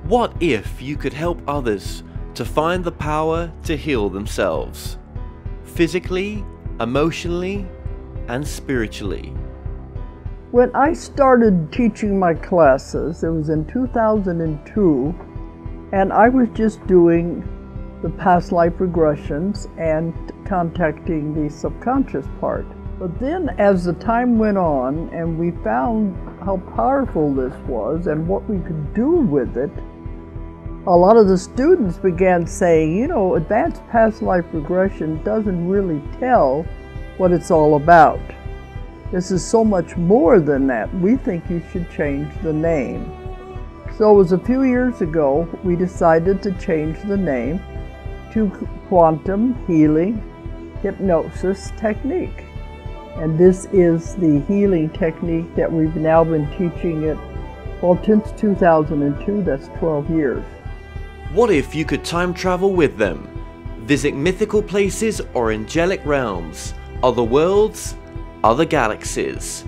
What if you could help others to find the power to heal themselves? Physically, emotionally, and spiritually. When I started teaching my classes, it was in 2002, and I was just doing the past life regressions and contacting the subconscious part. But then as the time went on and we found how powerful this was and what we could do with it, a lot of the students began saying, you know, advanced past life regression doesn't really tell what it's all about. This is so much more than that. We think you should change the name. So it was a few years ago we decided to change the name to Quantum Healing Hypnosis Technique. And this is the healing technique that we've now been teaching it, well, since 2002, that's 12 years. What if you could time travel with them? Visit mythical places or angelic realms, other worlds, other galaxies.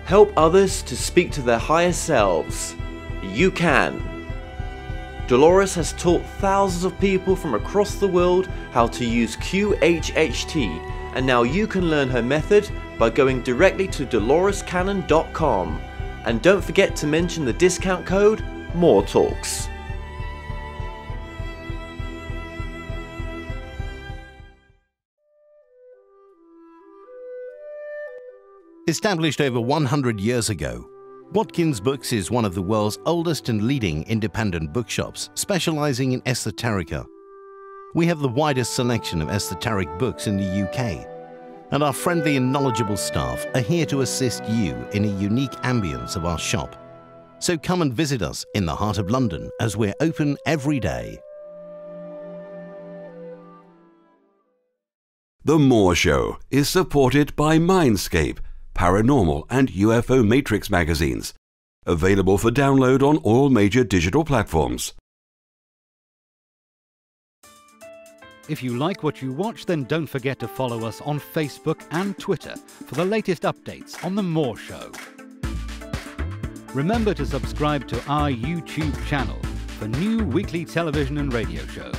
Help others to speak to their higher selves. You can. Dolores has taught thousands of people from across the world how to use QHHT, and now you can learn her method by going directly to dolorescannon.com. And don't forget to mention the discount code MORETALKS. Established over 100 years ago, Watkins Books is one of the world's oldest and leading independent bookshops specializing in esoterica. We have the widest selection of esoteric books in the UK, and our friendly and knowledgeable staff are here to assist you in a unique ambience of our shop. So come and visit us in the heart of London as we're open every day. The More Show is supported by Mindscape, Paranormal and UFO Matrix magazines, available for download on all major digital platforms. If you like what you watch, then don't forget to follow us on Facebook and Twitter for the latest updates on The More Show. Remember to subscribe to our YouTube channel for new weekly television and radio shows.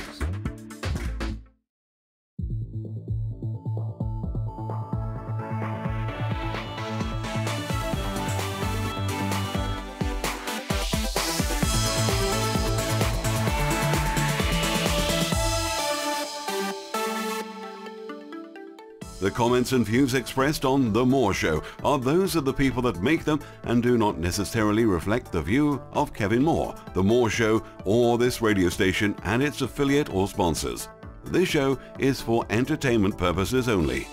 The comments and views expressed on The More Show are those of the people that make them and do not necessarily reflect the view of Kevin Moore, The More Show, or this radio station and its affiliate or sponsors. This show is for entertainment purposes only.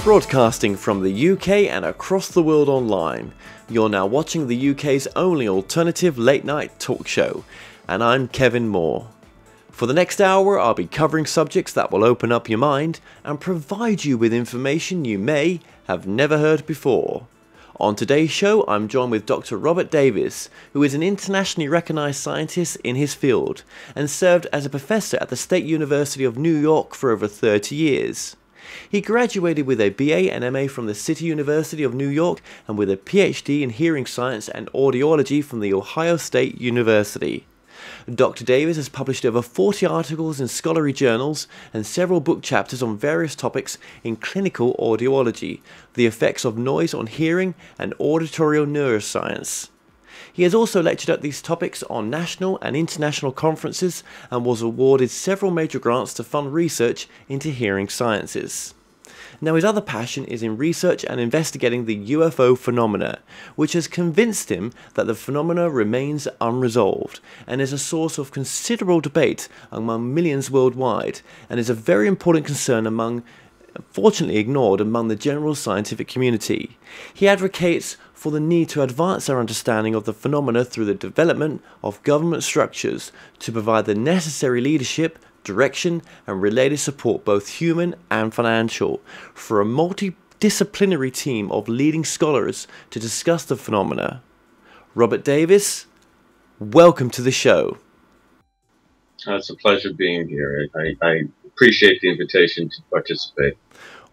Broadcasting from the UK and across the world online, you're now watching the UK's only alternative late-night talk show, and I'm Kevin Moore. For the next hour, I'll be covering subjects that will open up your mind and provide you with information you may have never heard before. On today's show, I'm joined with Dr. Robert Davis, who is an internationally recognized scientist in his field and served as a professor at the State University of New York for over 30 years. He graduated with a BA and MA from the City University of New York and with a Ph.D. in hearing science and audiology from the Ohio State University. Dr. Davis has published over 40 articles in scholarly journals and several book chapters on various topics in clinical audiology, the effects of noise on hearing, and auditory neuroscience. He has also lectured at these topics on national and international conferences and was awarded several major grants to fund research into hearing sciences. Now, his other passion is in research and investigating the UFO phenomena, which has convinced him that the phenomena remains unresolved and is a source of considerable debate among millions worldwide, and is a very important concern unfortunately ignored among the general scientific community. He advocates for the need to advance our understanding of the phenomena through the development of government structures to provide the necessary leadership, direction and related support, both human and financial, for a multidisciplinary team of leading scholars to discuss the phenomena. Robert Davis, welcome to the show. It's a pleasure being here. I appreciate the invitation to participate.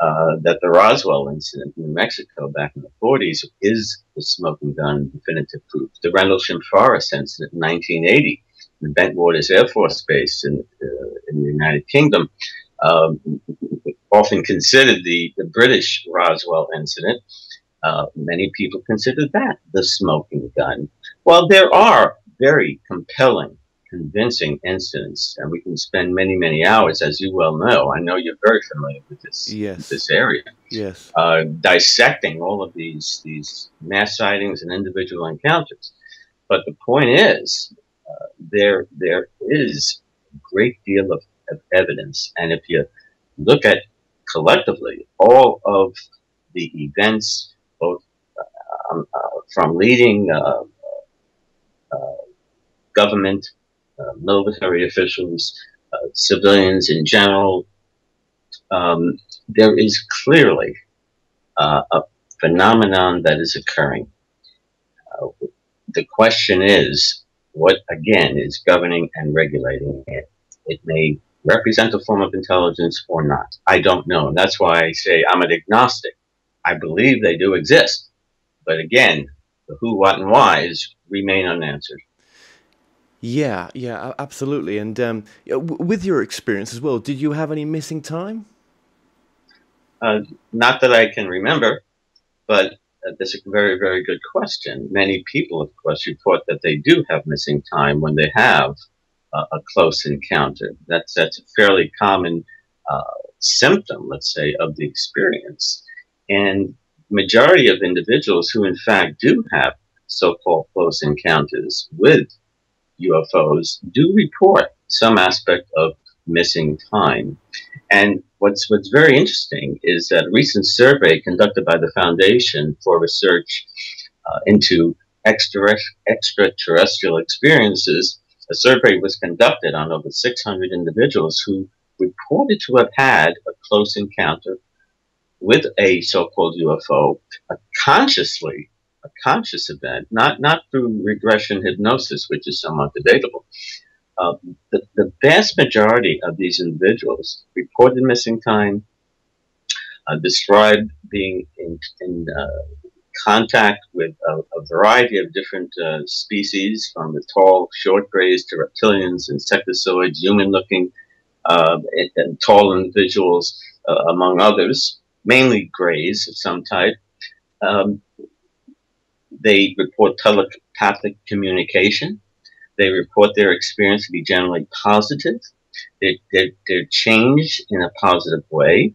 that the Roswell incident in New Mexico back in the 40s is the smoking gun definitive proof. The Rendlesham Forest incident in 1980 in Bentwaters Air Force Base in the United Kingdom, often considered the British Roswell incident. Many people consider that the smoking gun. Well, there are very compelling, convincing incidents, and we can spend many, many hours, as you well know. I know you're very familiar with this, Yes. this area. Yes. Dissecting all of these mass sightings and individual encounters. But the point is, there is a great deal of evidence, and if you look at collectively all of the events, both from leading government, military officials, civilians in general, there is clearly a phenomenon that is occurring. The question is, what again is governing and regulating it? It may represent a form of intelligence or not. I don't know. And that's why I say I'm an agnostic. I believe they do exist. But again, the who, what, and whys remain unanswered. Yeah, absolutely. And with your experience as well, did you have any missing time? Not that I can remember, but that's a very, very good question. Many people, of course, report that they do have missing time when they have a close encounter. That's a fairly common symptom, let's say, of the experience. And majority of individuals who, in fact, do have so-called close encounters with UFOs do report some aspect of missing time. And what's very interesting is that a recent survey conducted by the Foundation for Research into Extraterrestrial Experiences, a survey was conducted on over 600 individuals who reported to have had a close encounter with a so-called UFO, a conscious event, not through regression hypnosis, which is somewhat debatable. The vast majority of these individuals reported missing time, described being in contact with a variety of different species, from the tall, short grays to reptilians, insectoids, human-looking, and tall individuals, among others, mainly grays of some type. They report telepathic communication. They report their experience to be generally positive. They're changed in a positive way.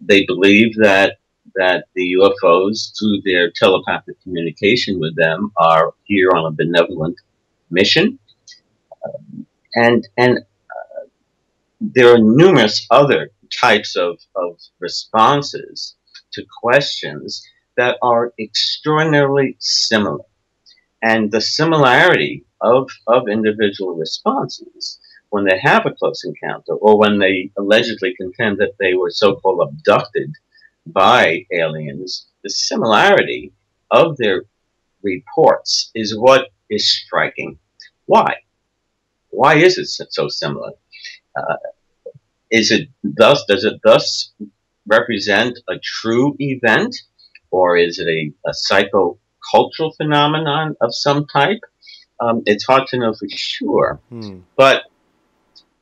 They believe that the UFOs, through their telepathic communication with them, are here on a benevolent mission. And there are numerous other types of responses to questions that are extraordinarily similar. And the similarity of individual responses when they have a close encounter, or when they allegedly contend that they were so-called abducted by aliens, the similarity of their reports is what is striking. Why? Why is it so similar? Does it thus represent a true event, or is it a psychocultural phenomenon of some type? It's hard to know for sure, but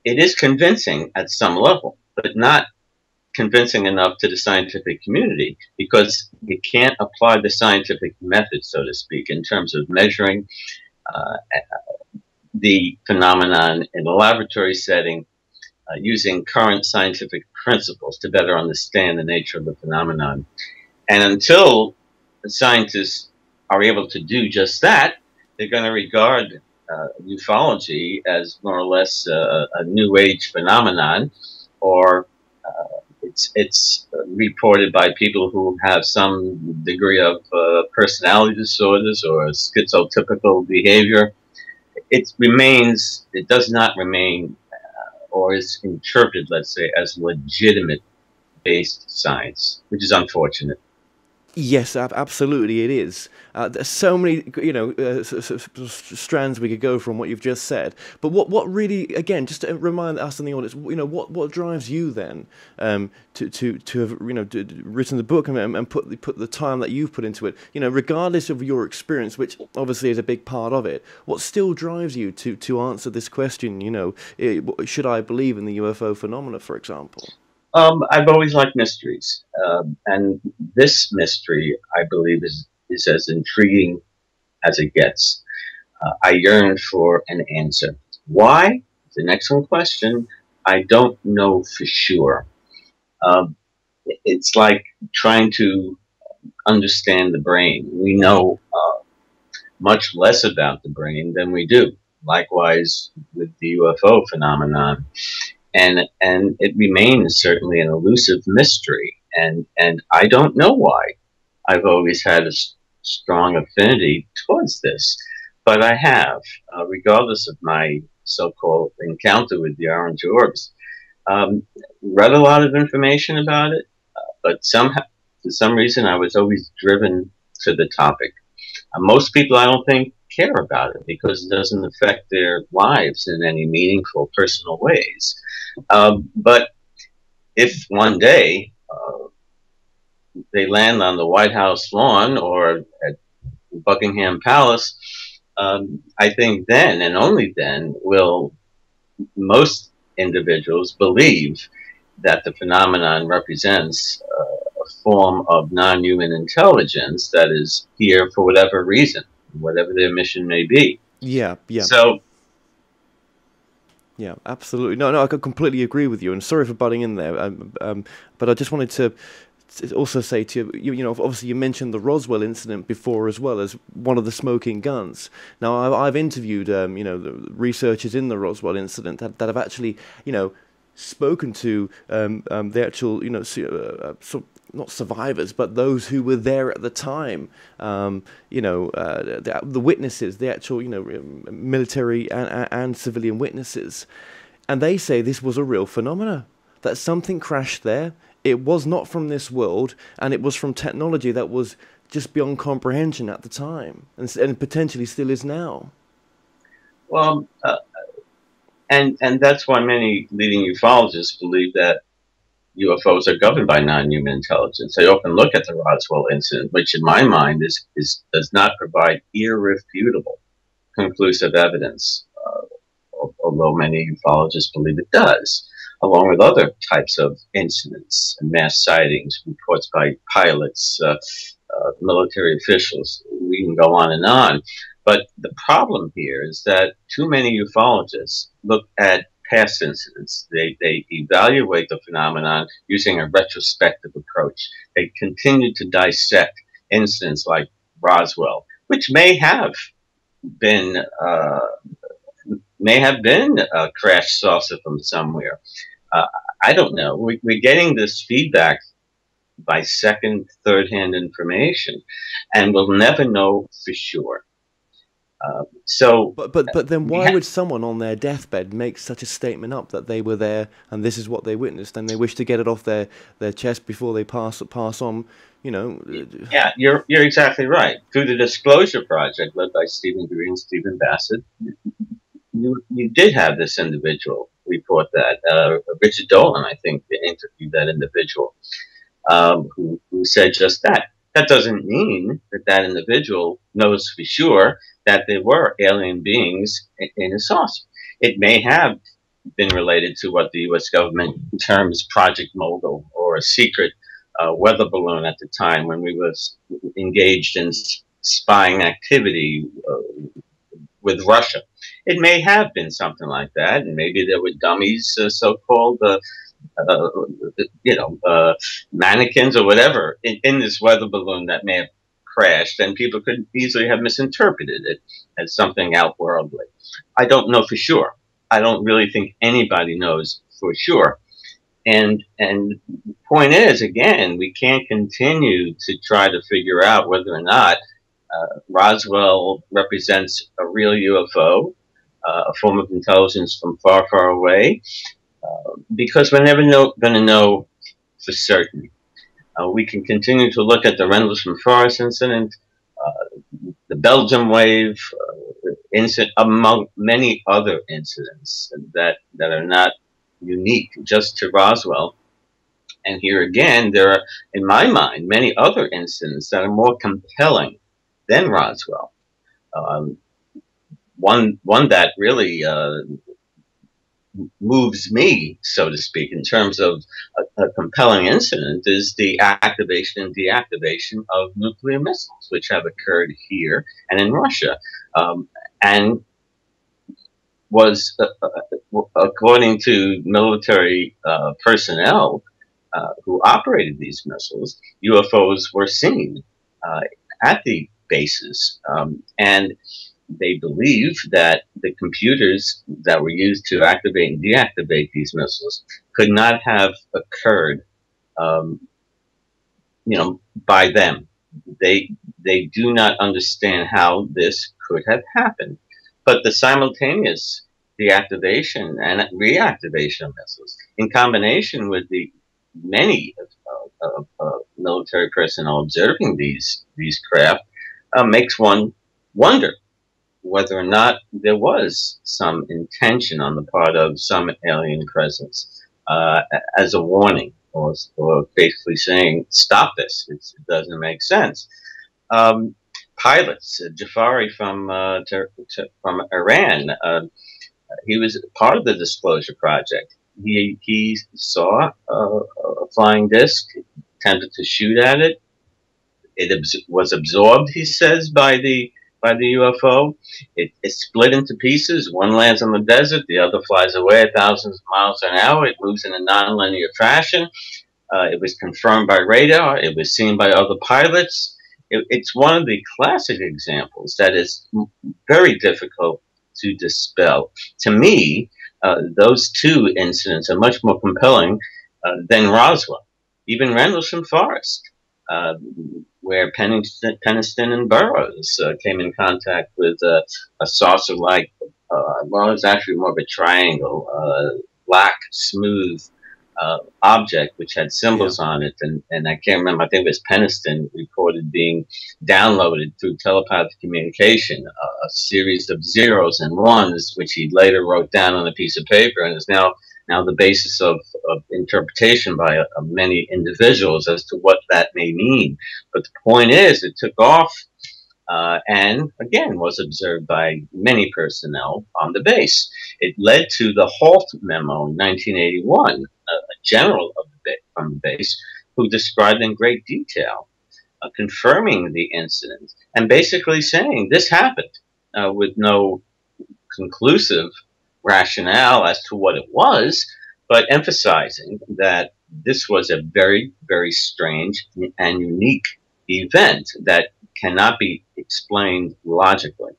it is convincing at some level, but not convincing enough to the scientific community, because you can't apply the scientific method, so to speak, in terms of measuring the phenomenon in a laboratory setting, using current scientific principles to better understand the nature of the phenomenon. And until the scientists are able to do just that, they're going to regard ufology as more or less a new age phenomenon, or it's reported by people who have some degree of personality disorders or schizotypical behavior. It does not remain, or is interpreted, let's say, as legitimate based science, which is unfortunate. Yes, absolutely, it is. There's so many, strands we could go from what you've just said. But what really, again, just to remind us and the audience, what drives you then to have, written the book and put the time that you've put into it, regardless of your experience, which obviously is a big part of it. What still drives you to answer this question? Should I believe in the UFO phenomena, for example? I've always liked mysteries, and this mystery, I believe, is as intriguing as it gets. I yearn for an answer. Why? It's an excellent question. I don't know for sure. It's like trying to understand the brain. We know much less about the brain than we do. Likewise with the UFO phenomenon. And it remains certainly an elusive mystery, and I don't know why. I've always had a strong affinity towards this, but I have, regardless of my so-called encounter with the orange orbs, read a lot of information about it, but somehow, for some reason, I was always driven to the topic. Most people, I don't think, care about it because it doesn't affect their lives in any meaningful, personal ways. But if one day they land on the White House lawn or at Buckingham Palace, I think then and only then will most individuals believe that the phenomenon represents a form of non-human intelligence that is here for whatever reason, whatever their mission may be. Yeah, yeah. So, yeah, absolutely. No, I could completely agree with you, and sorry for butting in there. But I just wanted to also say to you, obviously you mentioned the Roswell incident before as well as one of the smoking guns. Now, I've interviewed, the researchers in the Roswell incident that have actually, spoken to the actual, not survivors, but those who were there at the time, the witnesses, the actual, military and civilian witnesses. And they say this was a real phenomena, that something crashed there. It was not from this world, and it was from technology that was just beyond comprehension at the time, and potentially still is now. Well, and that's why many leading ufologists believe that UFOs are governed by non-human intelligence. They often look at the Roswell incident, which in my mind does not provide irrefutable, conclusive evidence, although many ufologists believe it does, along with other types of incidents and mass sightings, reports by pilots, military officials. We can go on and on. But the problem here is that too many ufologists look at past incidents. They evaluate the phenomenon using a retrospective approach. They continue to dissect incidents like Roswell, which may have been a crash saucer from somewhere. I don't know. We're getting this feedback by second, third-hand information, and we'll never know for sure. But then why would someone on their deathbed make such a statement up that they were there and this is what they witnessed, and they wish to get it off their chest before they pass on? Yeah, you're exactly right. Through the Disclosure Project, led by Stephen Green, Stephen Bassett, you did have this individual report that. Richard Dolan, I think, interviewed that individual who said just that. That doesn't mean that individual knows for sure that there were alien beings in a saucer. It may have been related to what the U.S. government terms Project Mogul, or a secret weather balloon at the time when we was engaged in spying activity with Russia. It may have been something like that, and maybe there were dummies, so-called, mannequins or whatever in this weather balloon that may have crashed, and people could easily have misinterpreted it as something outworldly. I don't know for sure. I don't really think anybody knows for sure. And the point is, again, we can't continue to try to figure out whether or not Roswell represents a real UFO, a form of intelligence from far, far away, because we're never going to know for certain. We can continue to look at the Rendlesham Forest incident, the Belgium wave incident, among many other incidents that are not unique just to Roswell. And here again, there are, in my mind, many other incidents that are more compelling than Roswell. One that really moves me, so to speak, in terms of a compelling incident is the activation and deactivation of nuclear missiles, which have occurred here and in Russia, and was, according to military personnel who operated these missiles, UFOs were seen at the bases, and they believe that the computers that were used to activate and deactivate these missiles could not have occurred, by them. They do not understand how this could have happened. But the simultaneous deactivation and reactivation of missiles, in combination with the many military personnel observing these craft, makes one wonder whether or not there was some intention on the part of some alien presence as a warning, or basically saying, stop this, it doesn't make sense. Pilots, Jafari from Iran, he was part of the Disclosure Project. He saw a flying disc, attempted to shoot at it. It was absorbed, he says, by the UFO. It split into pieces. One lands on the desert, the other flies away at thousands of miles an hour. It moves in a nonlinear fashion. It was confirmed by radar. It was seen by other pilots. It's one of the classic examples that is very difficult to dispel. To me, those two incidents are much more compelling than Roswell, even Rendlesham Forest, where Peniston and Burroughs came in contact with a saucer-like, well, it's actually more of a triangle, black, smooth object which had symbols on it, and I can't remember, I think it was Peniston reported being downloaded through telepathic communication, a series of zeros and ones which he later wrote down on a piece of paper, and is now the basis of interpretation by many individuals as to what that may mean. But the point is, it took off and again was observed by many personnel on the base. It led to the Halt memo in 1981, a general from the base who described in great detail, confirming the incident and basically saying this happened with no conclusive rationale as to what it was, but emphasizing that this was a very, very strange and unique event that cannot be explained logically.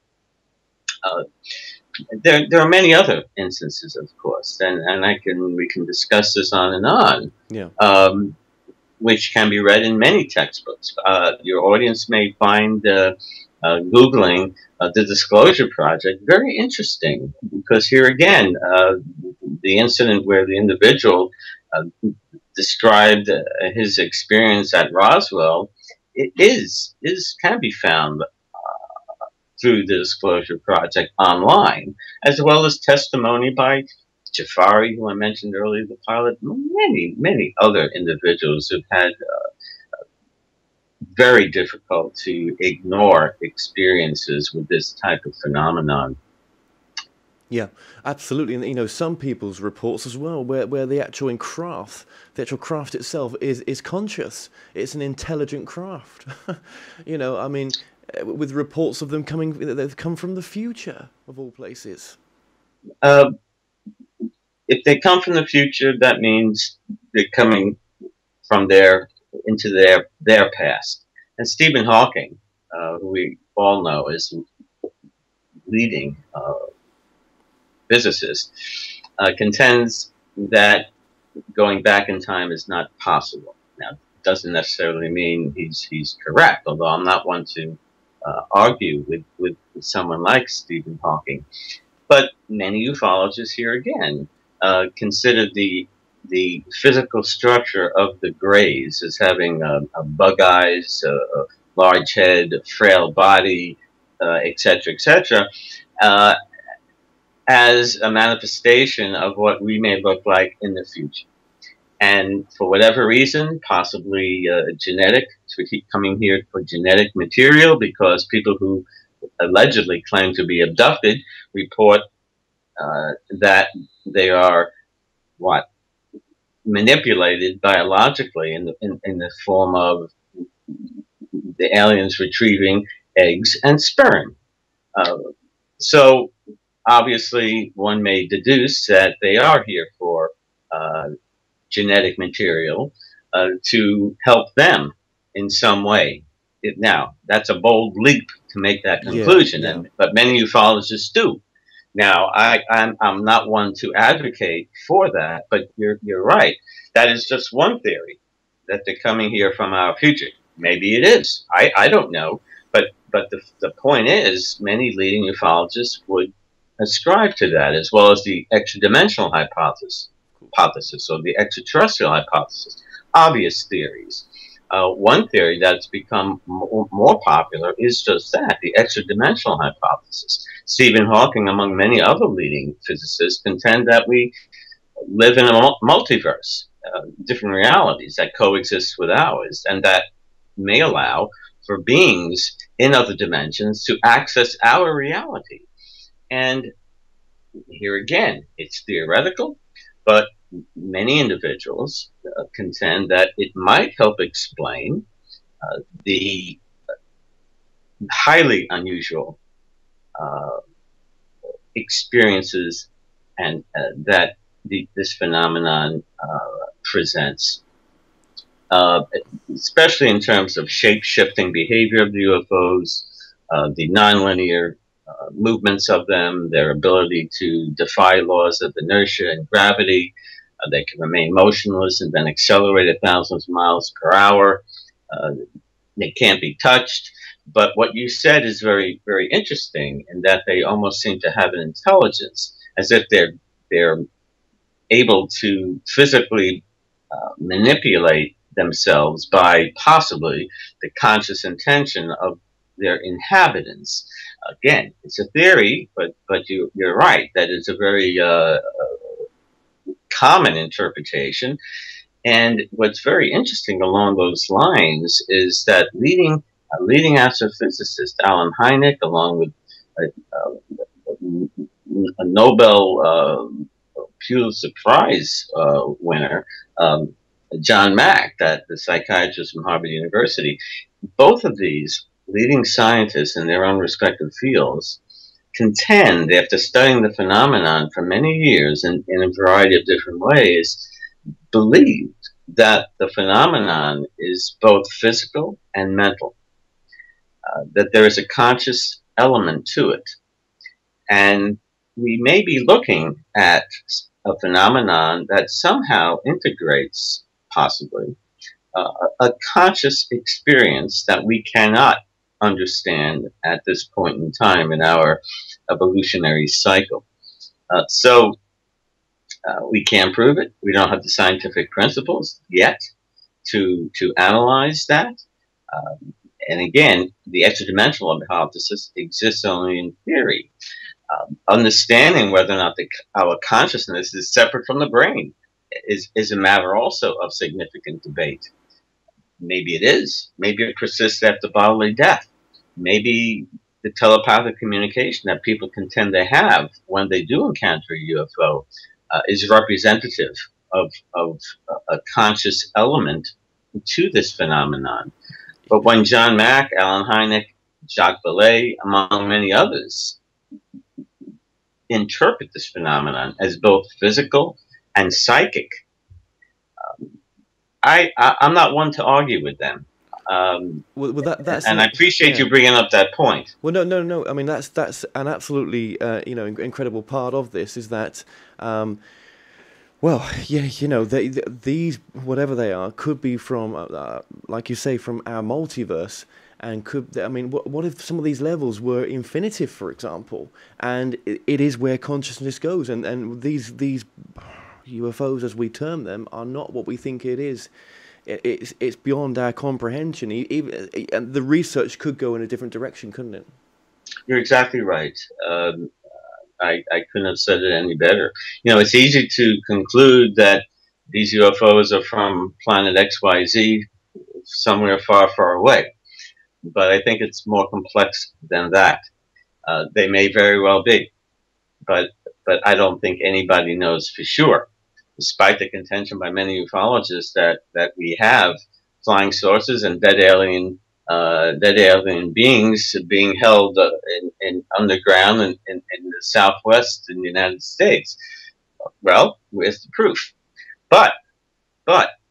There are many other instances, of course, and we can discuss this on and on, which can be read in many textbooks. Your audience may find Googling the Disclosure Project very interesting, because here again, the incident where the individual described his experience at Roswell, can be found through the Disclosure Project online, as well as testimony by Jafari, who I mentioned earlier, the pilot, many other individuals who've had very difficult to ignore experiences with this type of phenomenon. Yeah, absolutely. And some people's reports as well, where the actual craft itself is conscious. It's an intelligent craft. I mean, with reports of them they've come from the future, of all places. If they come from the future, that means they're coming from into their past. And Stephen Hawking, who we all know is leading physicist, contends that going back in time is not possible. Now, it doesn't necessarily mean he's correct, although I'm not one to argue with someone like Stephen Hawking. But many ufologists here again consider the the physical structure of the grays as having a bug eyes, a large head, a frail body, etc., etc., as a manifestation of what we may look like in the future. And for whatever reason, possibly genetic, so we keep coming here for genetic material, because people who allegedly claim to be abducted report that they are manipulated biologically in the form of the aliens retrieving eggs and sperm. So obviously, one may deduce that they are here for genetic material to help them in some way. Now, that's a bold leap to make that conclusion, yeah. But many ufologists do. Now, I'm not one to advocate for that, but you're right. That is just one theory, that they're coming here from our future. Maybe it is. I don't know. But the point is, many leading ufologists would ascribe to that, as well as the extra-dimensional hypothesis, or the extraterrestrial hypothesis. Obvious theories. One theory that's become more popular is just that, the extra-dimensional hypothesis. Stephen Hawking, among many other leading physicists, contend that we live in a multiverse, different realities that coexist with ours, and that may allow for beings in other dimensions to access our reality. And here again, it's theoretical, but many individuals contend that it might help explain the highly unusual experiences and that this phenomenon presents, especially in terms of shape-shifting behavior of the UFOs, the nonlinear movements of them, their ability to defy laws of inertia and gravity. They can remain motionless and then accelerate at thousands of miles per hour. They can't be touched. But what you said is very, very interesting, in that they almost seem to have an intelligence, as if they're able to physically manipulate themselves by possibly the conscious intention of their inhabitants. Again, it's a theory, but you're right. That is a very common interpretation. And what's very interesting along those lines is that leading astrophysicist Alan Hynek, along with a Nobel Pulitzer Prize winner, John Mack, the psychiatrist from Harvard University, both of these leading scientists in their own respective fields contend, after studying the phenomenon for many years in a variety of different ways, believed that the phenomenon is both physical and mental, that there is a conscious element to it. And we may be looking at a phenomenon that somehow integrates, possibly, a conscious experience that we cannot understand at this point in time in our evolutionary cycle. So we can't prove it. We don't have the scientific principles yet to analyze that. And again, the extra-dimensional hypothesis exists only in theory. Understanding whether or not our consciousness is separate from the brain is a matter also of significant debate. Maybe it is. Maybe it persists after bodily death. Maybe the telepathic communication that people contend they have when they do encounter a UFO is representative of a conscious element to this phenomenon. But when John Mack, Alan Hynek, Jacques Vallée, among many others, interpret this phenomenon as both physical and psychic, I'm not one to argue with them. Well, that's and I appreciate you bringing up that point. Well, no. I mean, that's an absolutely incredible part of this, is that, well, yeah, these, whatever they are, could be from, like you say, from our multiverse. And I mean, what if some of these levels were infinitive, for example, and it is where consciousness goes, and these UFOs, as we term them, are not what we think it is. It's beyond our comprehension. Even, and the research could go in a different direction, couldn't it? You're exactly right. I couldn't have said it any better. You know, it's easy to conclude that these UFOs are from planet XYZ, somewhere far, far away. But I think it's more complex than that. They may very well be, but I don't think anybody knows for sure, despite the contention by many ufologists that we have flying saucers and dead alien beings being held in underground in the Southwest in the United States. Well, where's the proof? But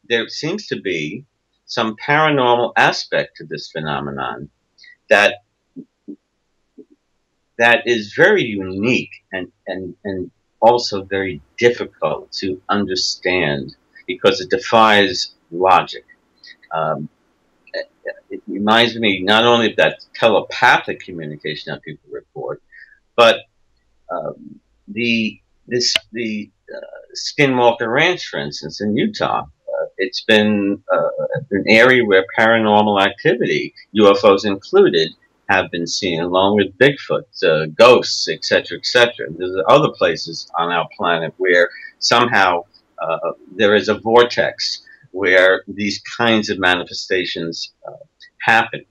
there seems to be some paranormal aspect to this phenomenon that is very unique and also very difficult to understand because it defies logic. It reminds me not only of that telepathic communication that people report, but the Skinwalker Ranch, for instance, in Utah. It's been an area where paranormal activity, UFOs included, have been seen, along with Bigfoot, ghosts, etc., etc. There's other places on our planet where somehow there is a vortex where these kinds of manifestations happen.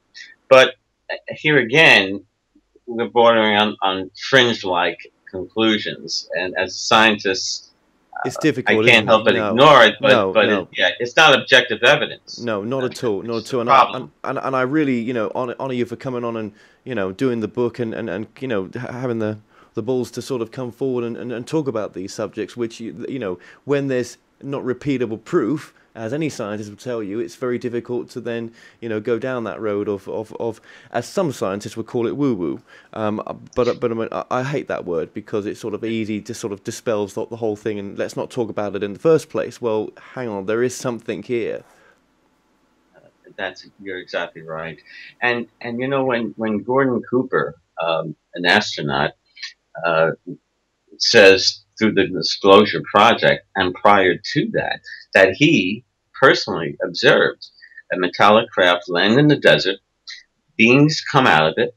But here again, we're bordering on fringe-like conclusions, and as scientists, it's difficult. I can't help but ignore it, but yeah, it's not objective evidence. No, not at all, not at all. And I really, you know, honor you for coming on and, you know, doing the book and you know, having the balls to sort of come forward and talk about these subjects, which, you know, when there's not repeatable proof, as any scientist will tell you, it's very difficult to then, you know, go down that road of as some scientists would call it, woo-woo. But I mean, I hate that word because it's sort of easy to sort of dispels the whole thing and let's not talk about it in the first place. Well, hang on, there is something here. You're exactly right. And you know, when Gordon Cooper, an astronaut, says through the Disclosure Project, and prior to that he personally observed a metallic craft land in the desert, beings come out of it,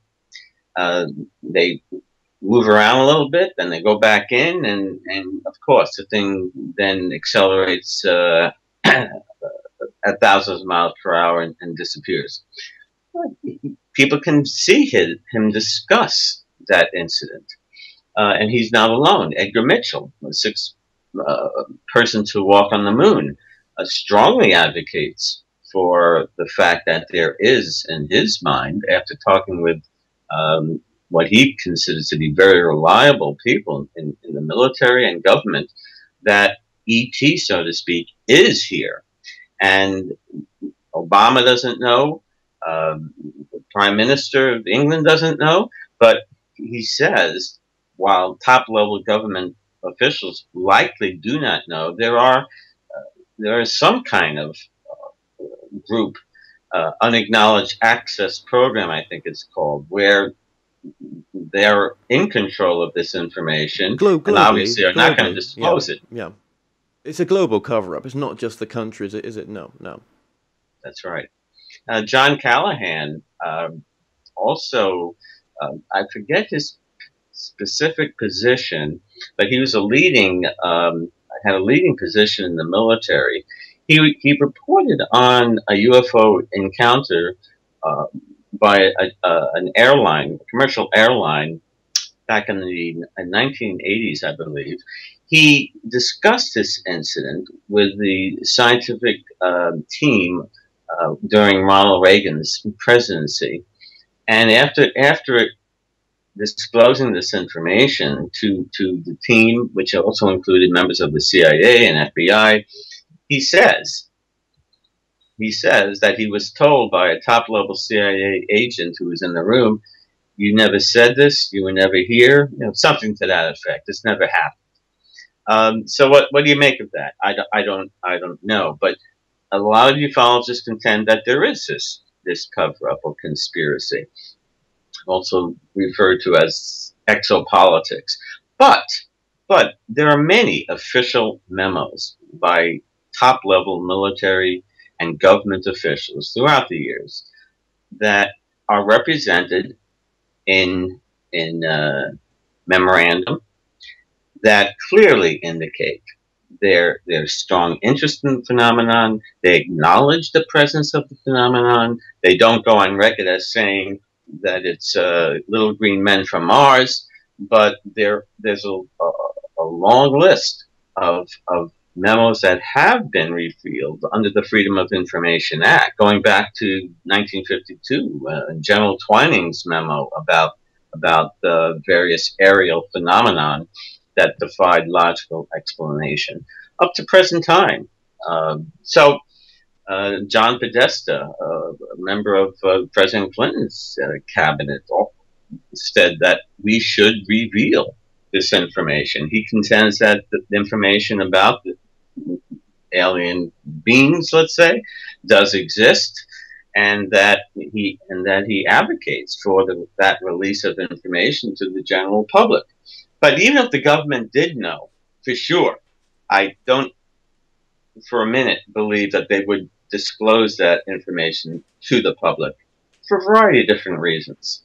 they move around a little bit, then they go back in, and of course the thing then accelerates at thousands of miles per hour and disappears. People can see him discuss that incident. And he's not alone. Edgar Mitchell, the sixth person to walk on the moon, strongly advocates for the fact that there is, in his mind, after talking with what he considers to be very reliable people in the military and government, that ET, so to speak, is here. And Obama doesn't know, the Prime Minister of England doesn't know, but he says, while top-level government officials likely do not know, there is some kind of group, unacknowledged access program, I think it's called, where they're in control of this information, and obviously are not going to disclose it. Yeah, it's a global cover-up. It's not just the country, is it? No. That's right. John Callahan also, I forget his specific position, but he was had a leading position in the military. He reported on a UFO encounter by an airline, a commercial airline, back in the 1980s, I believe. He discussed this incident with the scientific team during Ronald Reagan's presidency, and after disclosing this information to the team, which also included members of the CIA and FBI, he says that he was told by a top-level CIA agent who was in the room, "You never said this, you were never here," you know, something to that effect. This never happened. So what do you make of that? I don't know, but a lot of ufologists contend that there is this cover-up or conspiracy, also referred to as exopolitics. But But there are many official memos by top-level military and government officials throughout the years that are represented in memorandum that clearly indicate their strong interest in the phenomenon. They acknowledge the presence of the phenomenon. They don't go on record as saying that it's little green men from Mars, but there's a long list of memos that have been revealed under the Freedom of Information Act, going back to 1952, General Twining's memo about the various aerial phenomenon that defied logical explanation, up to present time. John Podesta, a member of President Clinton's cabinet, said that we should reveal this information. He contends that the information about the alien beings, let's say, does exist, and that he advocates for that release of information to the general public. But even if the government did know for sure, I don't for a minute believe that they would disclose that information to the public for a variety of different reasons.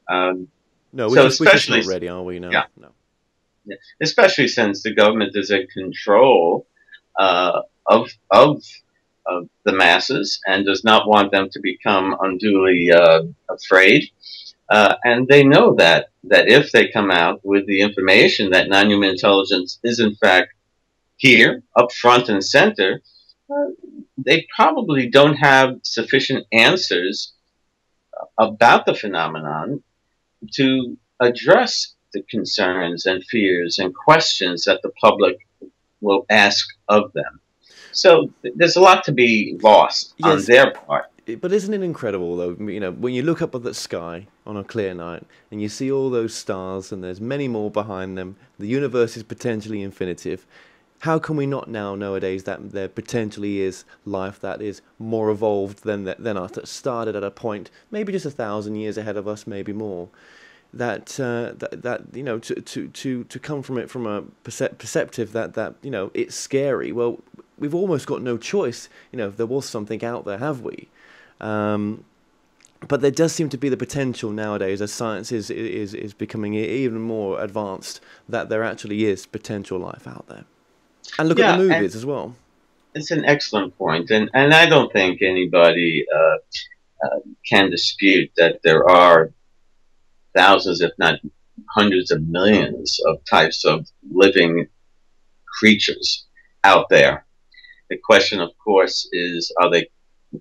No, we're just not ready, are we? No. Yeah. No. Yeah. Especially since the government is in control of the masses and does not want them to become unduly afraid. And they know that if they come out with the information that non-human intelligence is in fact here, up front and center, they probably don't have sufficient answers about the phenomenon to address the concerns and fears and questions that the public will ask of them. So there's a lot to be lost on their part. But isn't it incredible, though, you know, when you look up at the sky on a clear night and you see all those stars and there's many more behind them, the universe is potentially infinitive. How can we not now, nowadays, that there potentially is life that is more evolved than us, that started at a point maybe just 1,000 years ahead of us, maybe more? That you know, to come from it from a perceptive that you know, it's scary. Well, we've almost got no choice. You know, if there was something out there, have we? But there does seem to be the potential nowadays, as science is becoming even more advanced, that there actually is potential life out there. And look at the movies as well. It's an excellent point, and I don't think anybody can dispute that there are thousands, if not hundreds of millions of types of living creatures out there. The question, of course, is, are they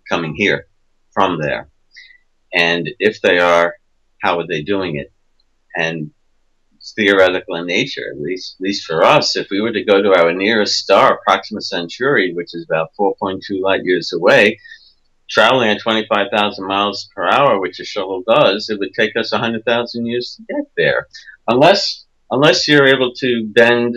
coming here from there? And if they are, how are they doing it? And it's theoretical in nature, at least for us. If we were to go to our nearest star, Proxima Centauri, which is about 4.2 light years away, traveling at 25,000 miles per hour, which a shuttle does, it would take us 100,000 years to get there. Unless you're able to bend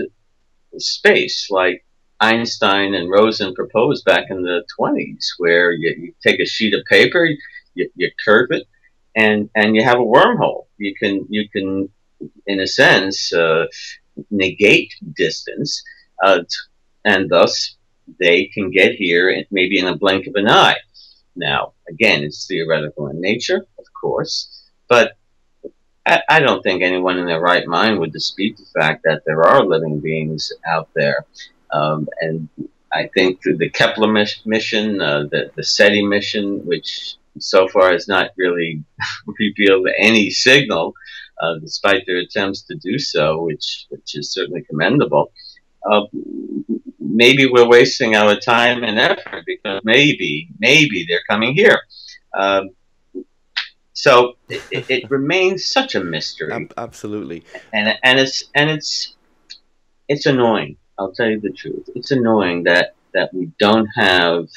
space, like Einstein and Rosen proposed back in the 20s, where you take a sheet of paper, you curve it, and you have a wormhole. You can in a sense negate distance, and thus they can get here maybe in a blink of an eye. Now, again, it's theoretical in nature, of course, but I don't think anyone in their right mind would dispute the fact that there are living beings out there. And I think the Kepler mission, the SETI mission, which so far has not really revealed any signal, despite their attempts to do so, which is certainly commendable. Maybe we're wasting our time and effort because maybe they're coming here. So it remains such a mystery. Absolutely. And it's annoying. I'll tell you the truth. It's annoying that we don't have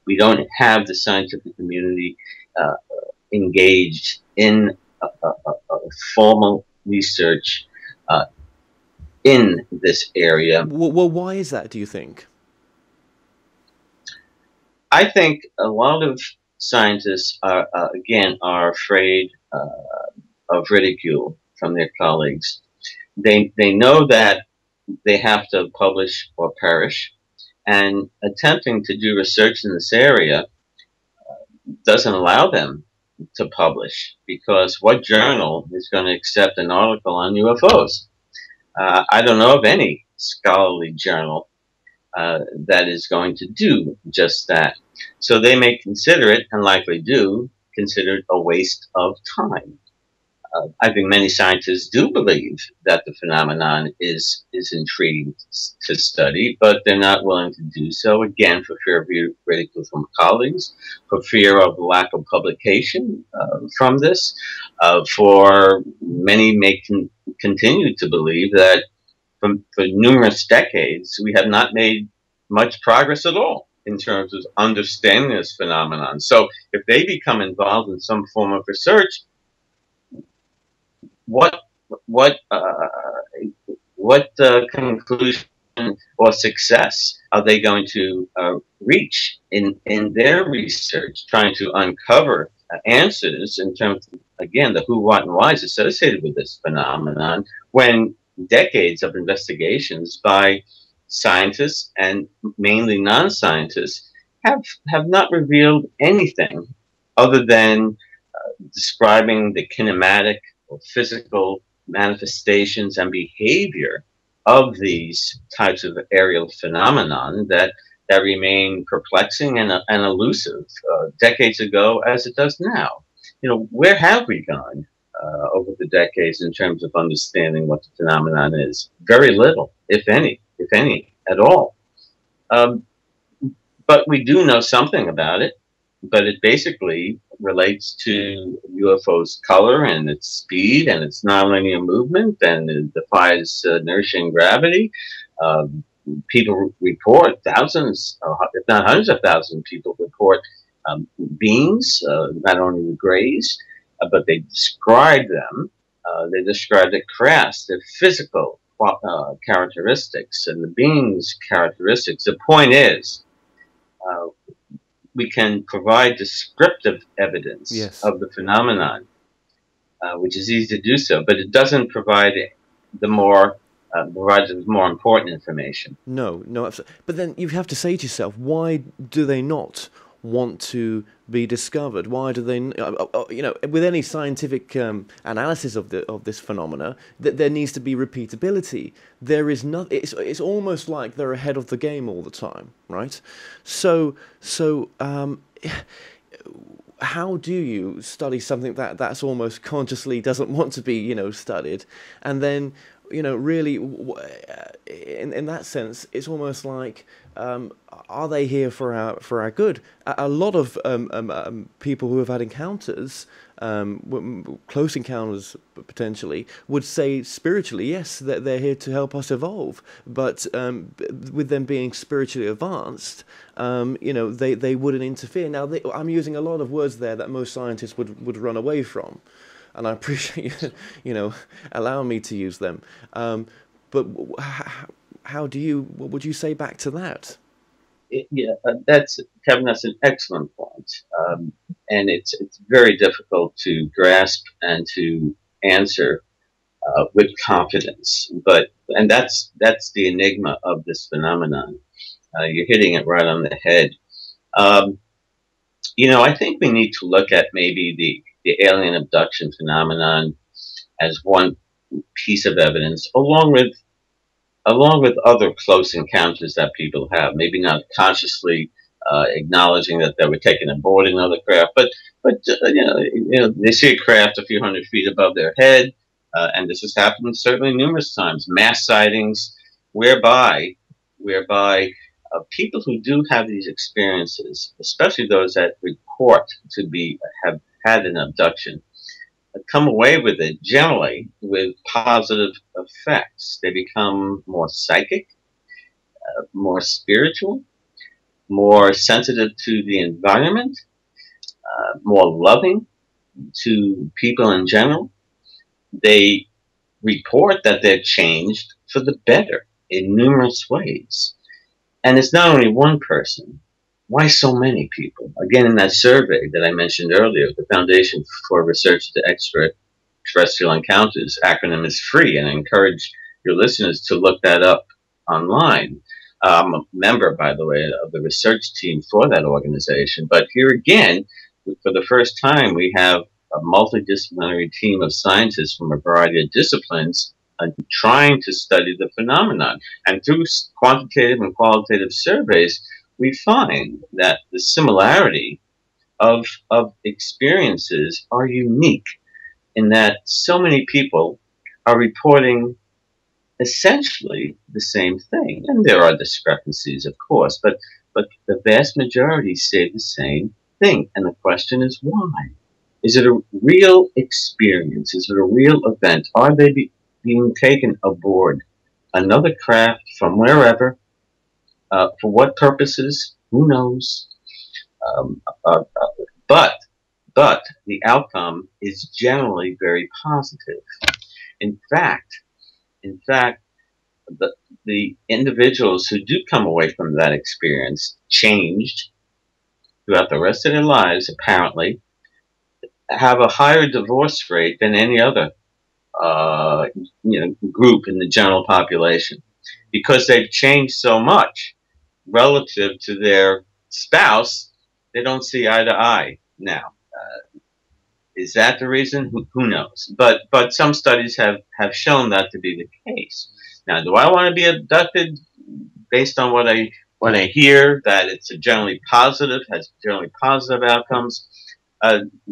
the scientific community engaged in a formal research in this area. Well, why is that, do you think? I think a lot of scientists are afraid of ridicule from their colleagues. They know that they have to publish or perish, and attempting to do research in this area doesn't allow them to publish, because what journal is going to accept an article on UFOs? I don't know of any scholarly journal that is going to do just that. So they may consider it, and likely do, consider it a waste of time. I think many scientists do believe that the phenomenon is intriguing to study, but they're not willing to do so, again, for fear of ridicule from colleagues, for fear of lack of publication from this, for many may continue to believe that for numerous decades we have not made much progress at all in terms of understanding this phenomenon. So if they become involved in some form of research, what conclusion or success are they going to reach in their research, trying to uncover answers in terms of, again, the who, what, and why is associated with this phenomenon, when decades of investigations by scientists and mainly non-scientists have not revealed anything other than describing the kinematic or physical manifestations and behavior of these types of aerial phenomenon that remain perplexing and elusive decades ago as it does now. You know, where have we gone over the decades in terms of understanding what the phenomenon is? Very little, if any at all. But we do know something about it, but it basically relates to UFO's color and its speed and its nonlinear movement, and it defies inertia and gravity. People report, thousands, if not hundreds of thousands of people report beings, not only the grays, but they describe them. They describe the crafts, their physical characteristics, and the beings' characteristics. The point is, we can provide descriptive evidence of the phenomenon, which is easy to do so, but it doesn't provide provides more important information. No, absolutely. But then you have to say to yourself, why do they not want to be discovered? Why do they, you know, with any scientific analysis of this phenomena, that there needs to be repeatability. There is not. It's almost like they're ahead of the game all the time, right? So how do you study something that's almost consciously doesn't want to be, you know, studied, and then, you know, really, in that sense, it's almost like, are they here for our good? A lot of people who have had encounters, close encounters potentially, would say spiritually, yes, that they're here to help us evolve. But with them being spiritually advanced, you know, they wouldn't interfere. Now, I'm using a lot of words there that most scientists would run away from. And I appreciate you, you know, allowing me to use them. But what would you say back to that? Kevin, that's an excellent point. And it's very difficult to grasp and to answer with confidence. And that's the enigma of this phenomenon. You're hitting it right on the head. You know, I think we need to look at maybe the alien abduction phenomenon as one piece of evidence, along with other close encounters that people have. Maybe not consciously acknowledging that they were taken aboard another craft, but you know, they see a craft a few hundred feet above their head, and this has happened certainly numerous times. Mass sightings, whereby people who do have these experiences, especially those that report to have had an abduction, come away with it generally with positive effects. They become more psychic, more spiritual, more sensitive to the environment, more loving to people in general. They report that they're changed for the better in numerous ways. And it's not only one person. Why so many people? Again, in that survey that I mentioned earlier, the Foundation for Research to extraterrestrial encounters. Acronym is free, and I encourage your listeners to look that up online. I'm a member, by the way, of the research team for that organization. But here again, for the first time, we have a multidisciplinary team of scientists from a variety of disciplines trying to study the phenomenon. And through quantitative and qualitative surveys, we find that the similarity of experiences are unique in that so many people are reporting essentially the same thing. And there are discrepancies, of course, but the vast majority say the same thing. And the question is why? Is it a real experience? Is it a real event? Are they being taken aboard another craft from wherever? For what purposes? Who knows? But the outcome is generally very positive. In fact, the individuals who do come away from that experience changed throughout the rest of their lives, apparently, have a higher divorce rate than any other group in the general population, because they've changed so much relative to their spouse. They don't see eye to eye now. Is that the reason? Who knows? But some studies have shown that to be the case. Now, do I want to be abducted based on what I hear, that it's a generally positive, has generally positive outcomes?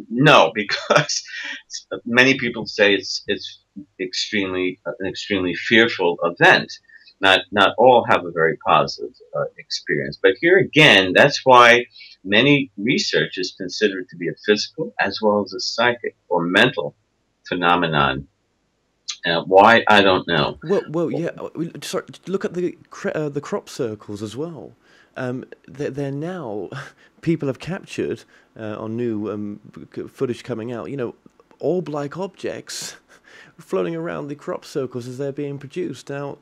No, because many people say it's an extremely fearful event. Not all have a very positive experience. But here again, that's why many researchers consider it to be a physical as well as a psychic or mental phenomenon. Why, I don't know. Well, yeah. Sorry, look at the crop circles as well. They're now people have captured on new footage coming out. Orb-like objects floating around the crop circles as they're being produced. Now,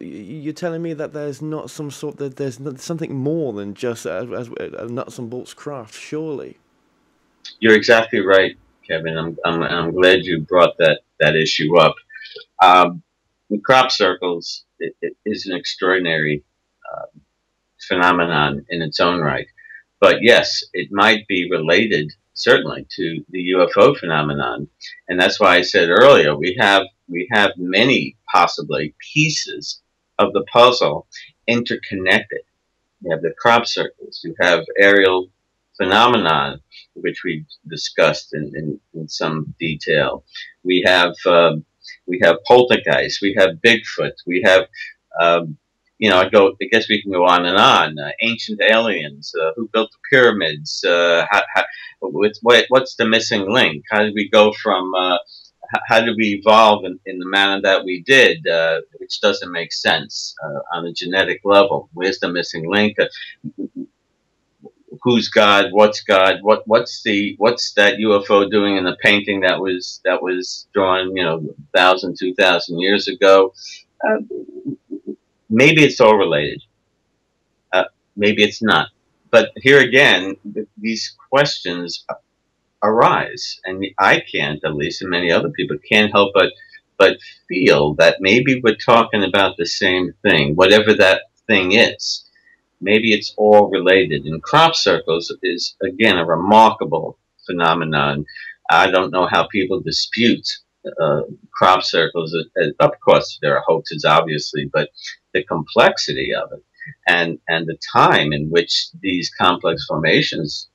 you're telling me that there's not some sort that there's something more than just a nuts and bolts craft, surely? You're exactly right, Kevin. I'm glad you brought that issue up. The crop circles it is an extraordinary phenomenon in its own right, but yes, it might be related certainly to the UFO phenomenon, and that's why I said earlier we have many possibly pieces of the puzzle interconnected. You have the crop circles, you have aerial phenomenon, which we discussed in some detail. We have poltergeist, we have Bigfoot, we have I guess we can go on and on. Ancient aliens, who built the pyramids? What's the missing link? How did we go from? How did we evolve in the manner that we did, which doesn't make sense on a genetic level? Where's the missing link? Who's God? What's God? What's that UFO doing in the painting that was drawn 1,000, 2,000 years ago? Maybe it's all related. Maybe it's not. But here again, these questions arise, and I can't, at least, and many other people can't help but feel that maybe we're talking about the same thing, whatever that thing is. Maybe it's all related. And crop circles is, again, a remarkable phenomenon. I don't know how people dispute crop circles. Of course, there are hoaxes, obviously, but the complexity of it and the time in which these complex formations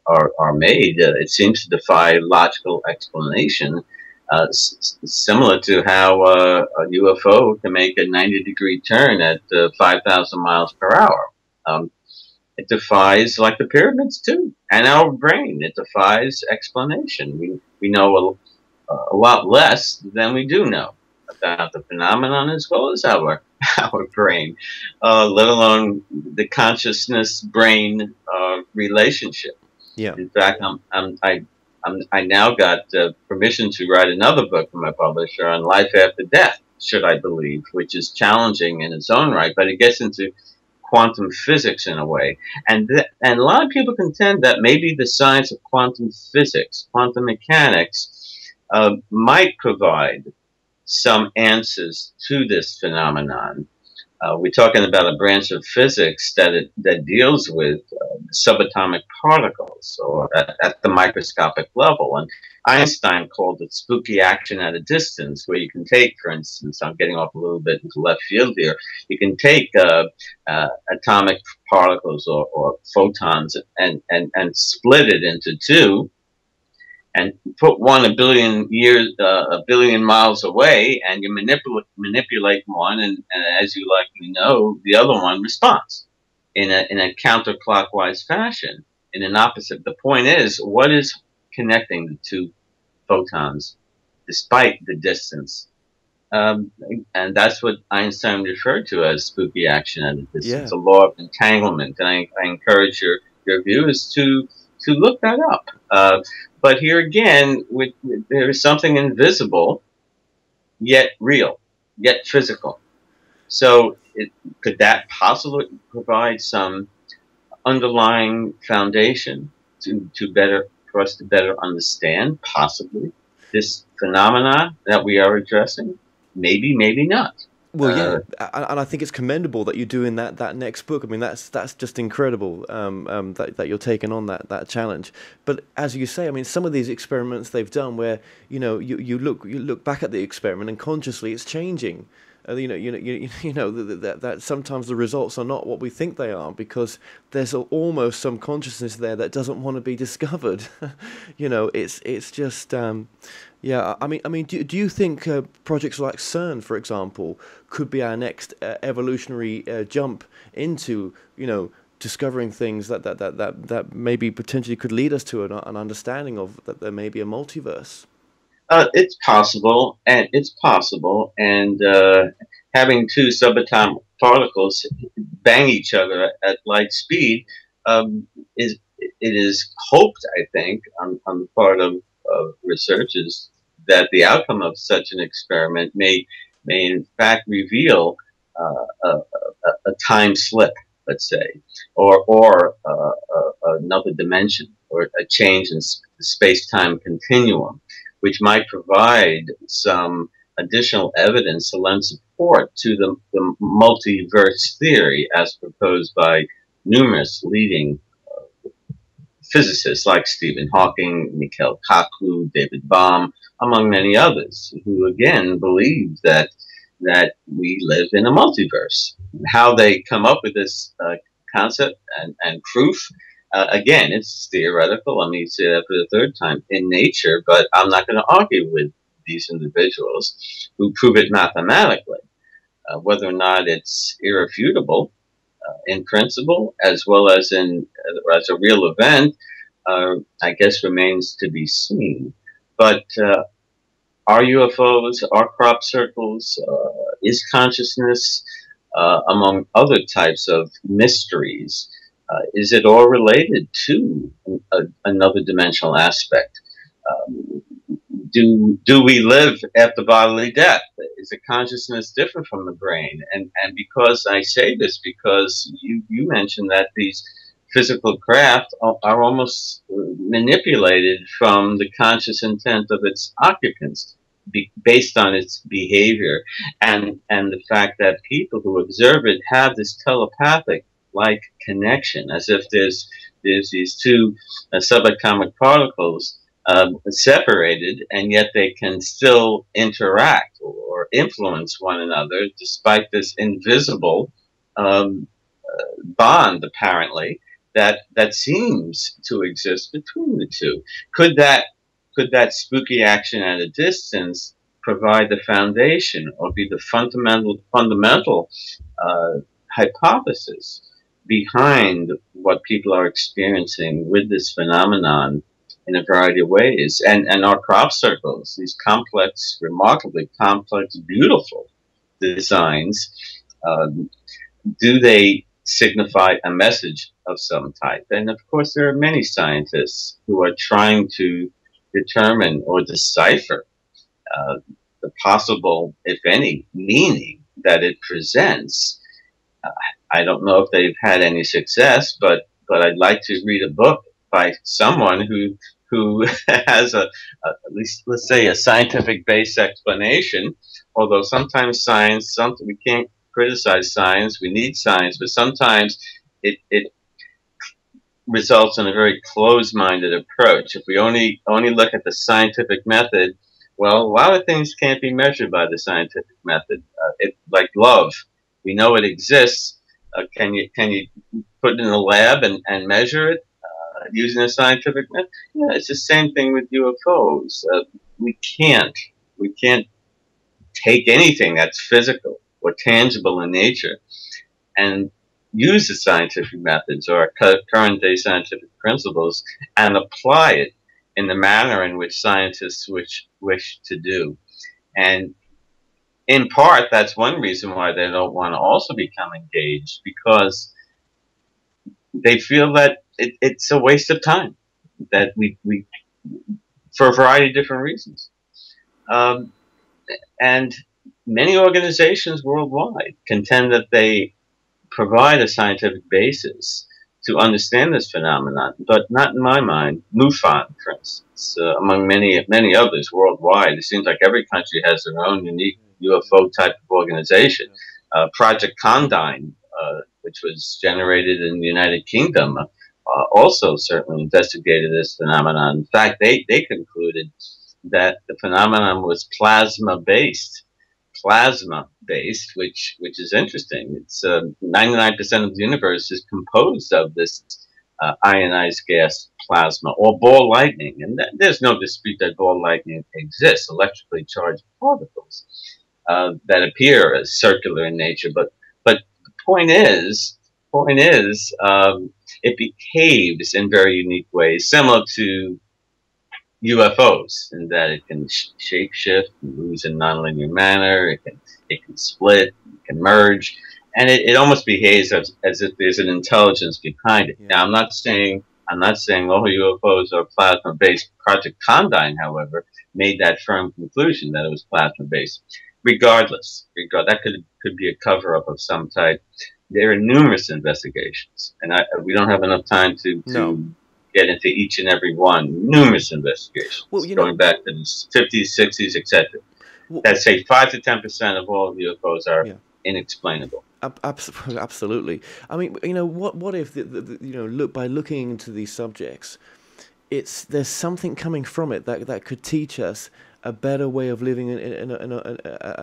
are made, it seems to defy logical explanation, similar to how a UFO can make a 90-degree turn at 5,000 miles per hour. It defies, like the pyramids too, and our brain. It defies explanation. We know a lot less than we do know about the phenomenon, as well as our brain, let alone the consciousness brain relationship. Yeah. In fact, I now got permission to write another book from my publisher on life after death, should I believe, which is challenging in its own right, but it gets into quantum physics in a way. And a lot of people contend that maybe the science of quantum physics, quantum mechanics, might provide some answers to this phenomenon. We're talking about a branch of physics that deals with subatomic particles, or at the microscopic level. And Einstein called it spooky action at a distance, where you can take, for instance, I'm getting off a little bit into left field here, you can take atomic particles or photons and split it into two, and put one a billion miles away, and you manipulate one, and as you likely know, the other one responds in a counterclockwise fashion, in an opposite. The point is, what is connecting the two photons, despite the distance? And that's what Einstein referred to as spooky action at a distance, a law of entanglement. And I encourage your viewers to look that up. But here again, there is something invisible, yet real, yet physical. So could that possibly provide some underlying foundation for us to better understand, possibly, this phenomena that we are addressing? Maybe, maybe not. Well, yeah, and I think it's commendable that you're doing that next book. I mean, that's just incredible that you're taking on that challenge. But as you say, I mean, some of these experiments they've done, where you look back at the experiment and consciously it's changing. That sometimes the results are not what we think they are, because there's almost some consciousness there that doesn't want to be discovered. It's just. Yeah, I mean, do you think projects like CERN, for example, could be our next evolutionary jump into, discovering things that maybe potentially could lead us to an understanding of that there may be a multiverse? It's possible, and having two subatomic particles bang each other at light speed it is hoped, I think, on the part of researchers, that the outcome of such an experiment may in fact reveal a time slip, let's say, or another dimension, or a change in the space-time continuum, which might provide some additional evidence to lend support to the multiverse theory as proposed by numerous leading physicists like Stephen Hawking, Mikhail Kaku, David Bohm, among many others, who again believe that we live in a multiverse. How they come up with this concept and proof, again, it's theoretical. Let me say that for the third time, in nature, but I'm not going to argue with these individuals who prove it mathematically. Whether or not it's irrefutable in principle, as well as as a real event, I guess remains to be seen. But are UFOs, are crop circles, is consciousness, among other types of mysteries, is it all related to another dimensional aspect? Do we live after bodily death? Is the consciousness different from the brain? And because I say this, because you mentioned that these physical craft are almost manipulated from the conscious intent of its occupants, based on its behavior, and the fact that people who observe it have this telepathic like connection, as if there's these two subatomic particles separated, and yet they can still interact or influence one another despite this invisible bond, apparently, that seems to exist between the two. Could that spooky action at a distance provide the foundation, or be the fundamental hypothesis behind what people are experiencing with this phenomenon in a variety of ways? And our crop circles, these complex, remarkably complex, beautiful designs, do they signify a message of some type? And of course, there are many scientists who are trying to determine or decipher the possible, if any, meaning that it presents. I don't know if they've had any success, but I'd like to read a book by someone who who has at least, let's say, a scientific-based explanation. Although sometimes science, we can't criticize science. We need science, but sometimes it results in a very closed-minded approach. If we only look at the scientific method, well, a lot of things can't be measured by the scientific method. Like love, we know it exists. Can you put it in a lab and measure it using a scientific method? Yeah, it's the same thing with UFOs. We can't take anything that's physical or tangible in nature and use the scientific methods or current day scientific principles and apply it in the manner in which scientists wish to do. And in part, that's one reason why they don't want to also become engaged, because they feel that it's a waste of time, that we for a variety of different reasons. And many organizations worldwide contend that they provide a scientific basis to understand this phenomenon, but not in my mind. MUFON, for instance, among many others worldwide, it seems like every country has their own unique UFO type of organization. Project Condign, which was generated in the United Kingdom, also certainly investigated this phenomenon. In fact, they concluded that the phenomenon was plasma-based, which is interesting. It's 99% of the universe is composed of this ionized gas plasma, or ball lightning. And there's no dispute that ball lightning exists, electrically charged particles that appear as circular in nature. But the point is, it behaves in very unique ways, similar to UFOs, in that it can shapeshift, moves in nonlinear manner, it can split, it can merge, and it almost behaves as if there's an intelligence behind it. Yeah. Now, I'm not saying all UFOs are plasma-based. Project Condign, however, made that firm conclusion that it was plasma-based. Regardless, that could be a cover-up of some type. There are numerous investigations, and we don't have enough time to get into each and every one. Numerous investigations, going back to the 50s, 60s, etc. That say 5 to 10% of all UFOs are inexplainable. Absolutely. I mean, what if by looking into these subjects, there's something coming from it that could teach us a better way of living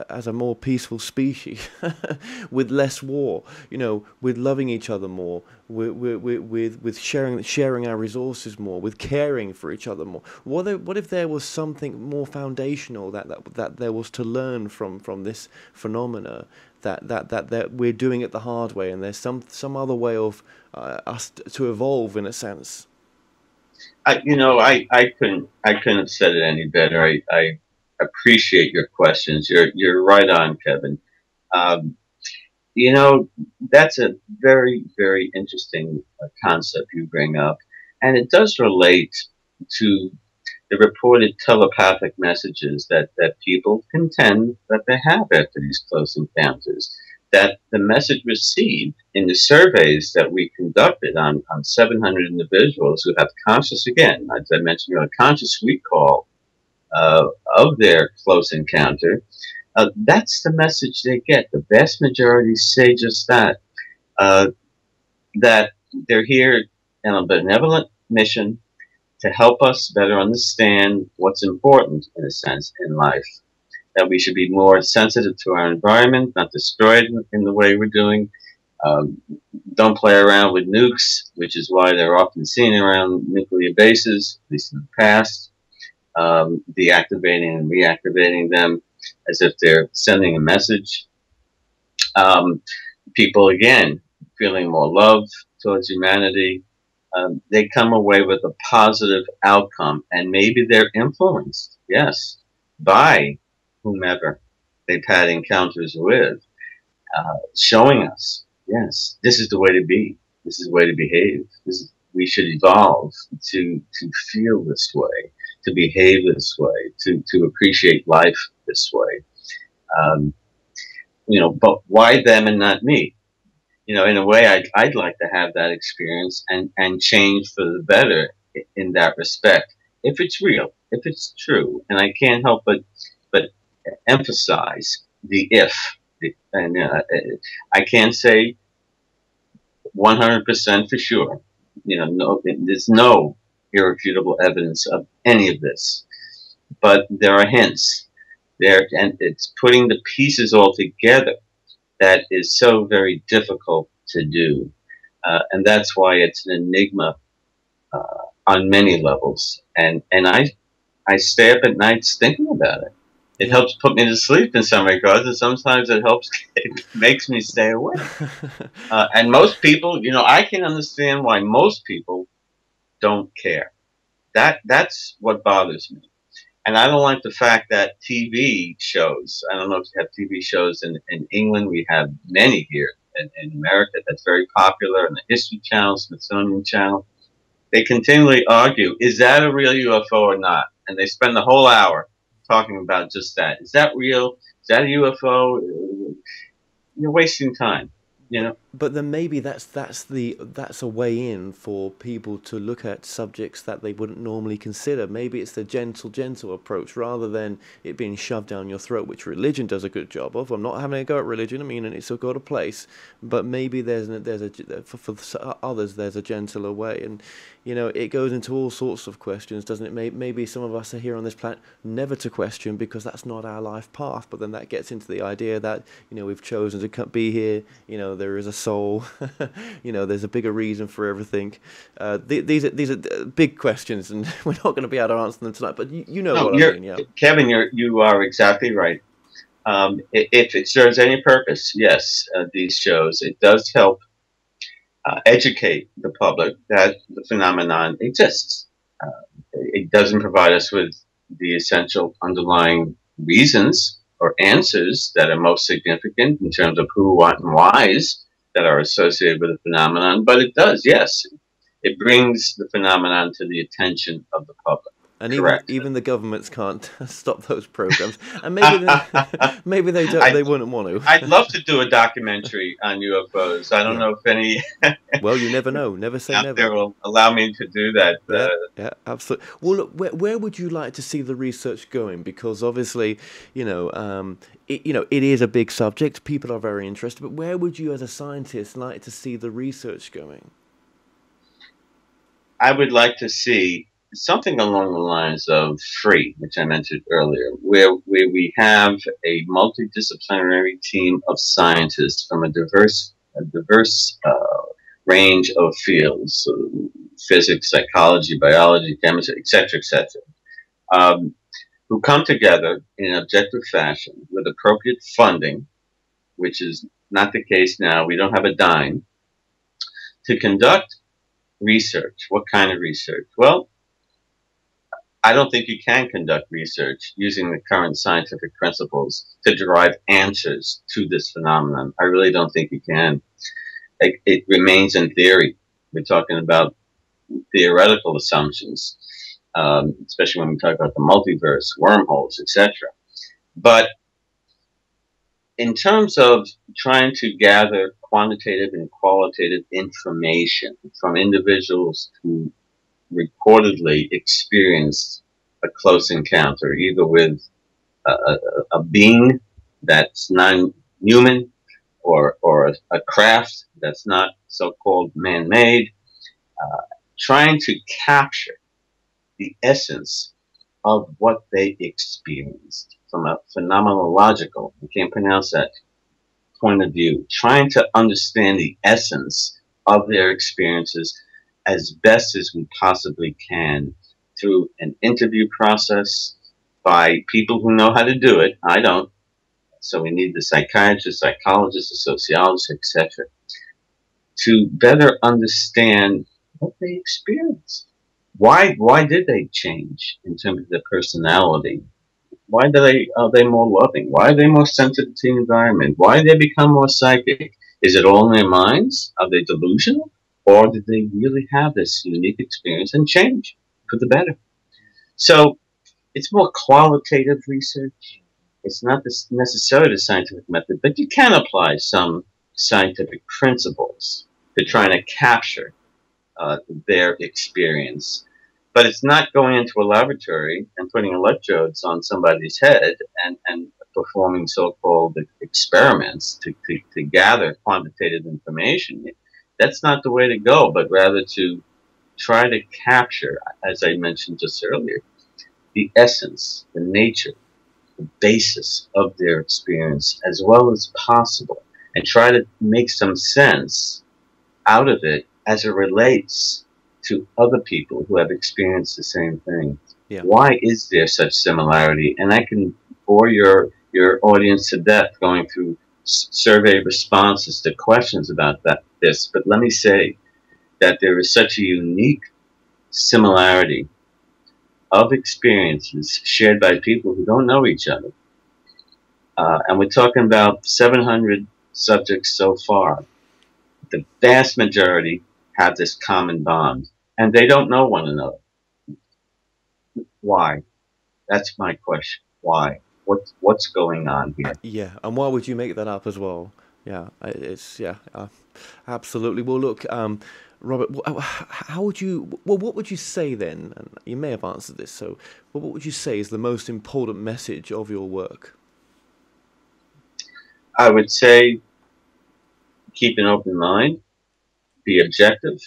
as a more peaceful species, with less war, with loving each other more, with sharing our resources more, with caring for each other more. What if there was something more foundational that there was to learn from this phenomena, that we're doing it the hard way, and there's some other way of us to evolve, in a sense? I couldn't have said it any better. I appreciate your questions. You're right on, Kevin. That's a very, very interesting concept you bring up, and it does relate to the reported telepathic messages that people contend that they have after these close encounters. That the message received in the surveys that we conducted on 700 individuals who have conscious, again, as I mentioned, conscious recall of their close encounter, that's the message they get. The vast majority say just that, that they're here in a benevolent mission to help us better understand what's important, in a sense, in life. That we should be more sensitive to our environment, not destroy it in the way we're doing. Don't play around with nukes, which is why they're often seen around nuclear bases, at least in the past, deactivating and reactivating them as if they're sending a message. People, again, feeling more love towards humanity, they come away with a positive outcome, and maybe they're influenced, yes, by whomever they've had encounters with, showing us, yes, this is the way to be, this is the way to behave, we should evolve to feel this way, to behave this way, to appreciate life this way. But why them and not me? In a way, I'd like to have that experience and change for the better in that respect. if it's real, if it's true, and I can't help but emphasize the if, and I can't say 100% for sure. No, there's no irrefutable evidence of any of this, but there are hints there, and it's putting the pieces all together that is so very difficult to do, and that's why it's an enigma on many levels. And I stay up at nights thinking about it. It helps put me to sleep in some regards, and sometimes it makes me stay awake. And most people, I can understand why most people don't care. That's what bothers me. And I don't like the fact that TV shows, I don't know if you have TV shows in England, we have many here in America that's very popular, and the History Channel, Smithsonian Channel. They continually argue, is that a real UFO or not? And they spend the whole hour talking about just that. Is that real? Is that a UFO? You're wasting time, But then maybe that's a way in for people to look at subjects that they wouldn't normally consider. Maybe it's the gentle approach rather than it being shoved down your throat, which religion does a good job of. I'm not having a go at religion. I mean, it's got a place, but maybe for others there's a gentler way, and it goes into all sorts of questions, doesn't it? Maybe some of us are here on this planet never to question because that's not our life path. But then that gets into the idea that we've chosen to be here. There is a soul. There's a bigger reason for everything. These are big questions, and we're not going to be able to answer them tonight. But what I mean, yeah. Kevin, you are exactly right. If it serves any purpose, yes, these shows, it does help educate the public that the phenomenon exists. It doesn't provide us with the essential underlying reasons or answers that are most significant in terms of who, what, and whys that are associated with the phenomenon, but it does, yes. It brings the phenomenon to the attention of the public. And even the governments can't stop those programs. And maybe they don't. They wouldn't want to. I'd love to do a documentary on UFOs. I don't know if any. Well, you never know. Never say never. There will allow me to do that. Yeah, absolutely. Well, look, where would you like to see the research going? Because obviously, it is a big subject. People are very interested. But where would you, as a scientist, like to see the research going? I would like to see something along the lines of FREE, which I mentioned earlier, where we have a multidisciplinary team of scientists from a diverse range of fields, physics, psychology, biology, chemistry, etc., who come together in an objective fashion with appropriate funding, which is not the case now. We don't have a dime, to conduct research. What kind of research? Well, I don't think you can conduct research using the current scientific principles to derive answers to this phenomenon. I really don't think you can. It remains in theory. We're talking about theoretical assumptions, especially when we talk about the multiverse, wormholes, etc. But in terms of trying to gather quantitative and qualitative information from individuals who reportedly experienced a close encounter, either with a being that's non-human or a craft that's not so-called man-made, trying to capture the essence of what they experienced from a phenomenological, I can't pronounce that, point of view, trying to understand the essence of their experiences as best as we possibly can through an interview process by people who know how to do it. I don't. So we need the psychiatrists, psychologists, the sociologists, etc., to better understand what they experienced. Why did they change in terms of their personality? Why are they more loving? Why are they more sensitive to the environment? Why did they become more psychic? Is it all in their minds? Are they delusional? Or did they really have this unique experience and change for the better? So it's more qualitative research. It's not necessarily the scientific method, but you can apply some scientific principles to trying to capture their experience. But it's not going into a laboratory and putting electrodes on somebody's head and performing so-called experiments to gather quantitative information. That's not the way to go, but rather to try to capture, as I mentioned just earlier, the essence, the nature, the basis of their experience as well as possible, and try to make some sense out of it as it relates to other people who have experienced the same thing. Yeah. Why is there such similarity? And I can bore your audience to death going through survey responses to questions about this, but let me say that there is such a unique similarity of experiences shared by people who don't know each other. And we're talking about 700 subjects so far. The vast majority have this common bond, and they don't know one another. Why? That's my question. Why? What's going on here? Yeah, and why would you make that up as well? Yeah, absolutely. Well, look, Robert, how would you? Well, what would you say then? And you may have answered this. So, what would you say is the most important message of your work? I would say keep an open mind, be objective.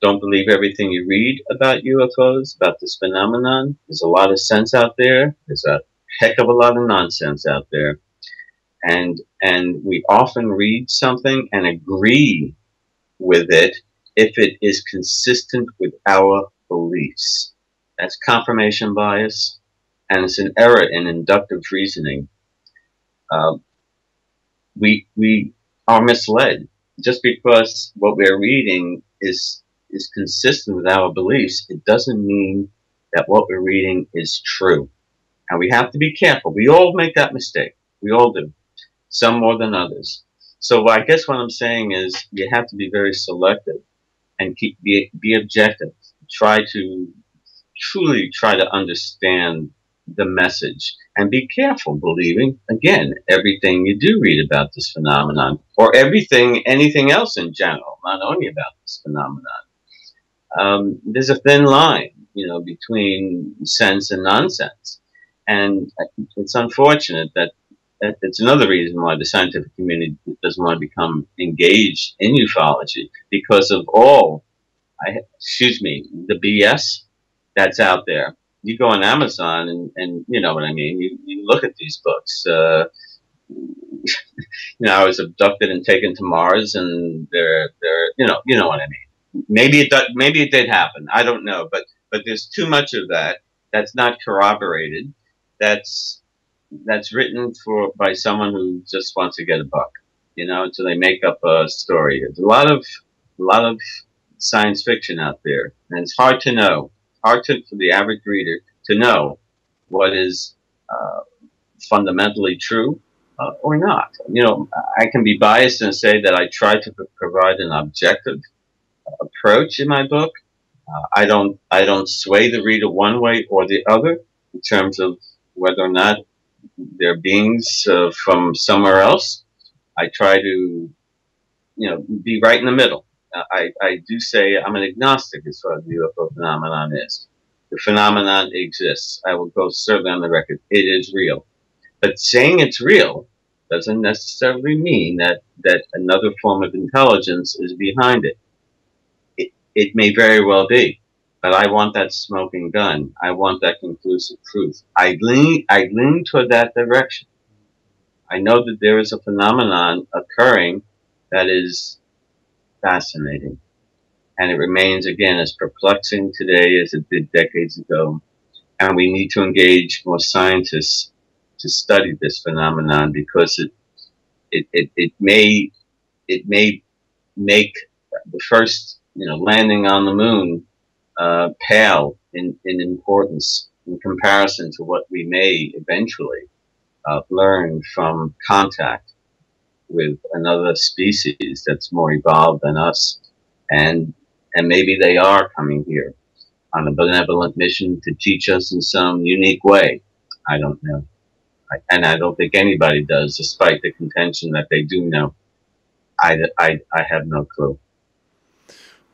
Don't believe everything you read about UFOs, about this phenomenon. There's a lot of sense out there. There's a heck of a lot of nonsense out there. And we often read something and agree with it if it is consistent with our beliefs. That's confirmation bias, and it's an error in inductive reasoning. We are misled. Just because what we're reading is consistent with our beliefs, it doesn't mean that what we're reading is true. And we have to be careful. We all make that mistake. We all do. Some more than others. So I guess what I'm saying is you have to be very selective and be objective. Truly try to understand the message, and be careful believing, again, everything you do read about this phenomenon, or anything else in general, not only about this phenomenon. There's a thin line, between sense and nonsense. And it's unfortunate that it's another reason why the scientific community doesn't want to become engaged in ufology, because of the BS that's out there. You go on Amazon and you know what I mean. You look at these books. I was abducted and taken to Mars, and they're you know what I mean. Maybe it did happen. I don't know, but there's too much of that that's not corroborated. That's written by someone who just wants to get a buck, so they make up a story. There's a lot of science fiction out there, and it's hard to know. For the average reader to know what is fundamentally true or not. I can be biased and say that I try to provide an objective approach in my book. I don't sway the reader one way or the other in terms of whether or not they're beings from somewhere else. I try to, be right in the middle. I do say I'm an agnostic as far as the UFO phenomenon is. The phenomenon exists. I will go certainly on the record. It is real. But saying it's real doesn't necessarily mean that another form of intelligence is behind it. It may very well be. But I want that smoking gun. I want that conclusive proof. I lean toward that direction. I know that there is a phenomenon occurring that is fascinating. And it remains, again, as perplexing today as it did decades ago. And we need to engage more scientists to study this phenomenon, because it may make the first landing on the moon pale in importance in comparison to what we may eventually learn from contact with another species that's more evolved than us, and maybe they are coming here on a benevolent mission to teach us in some unique way. I don't know, and I don't think anybody does, despite the contention that they do know. I have no clue.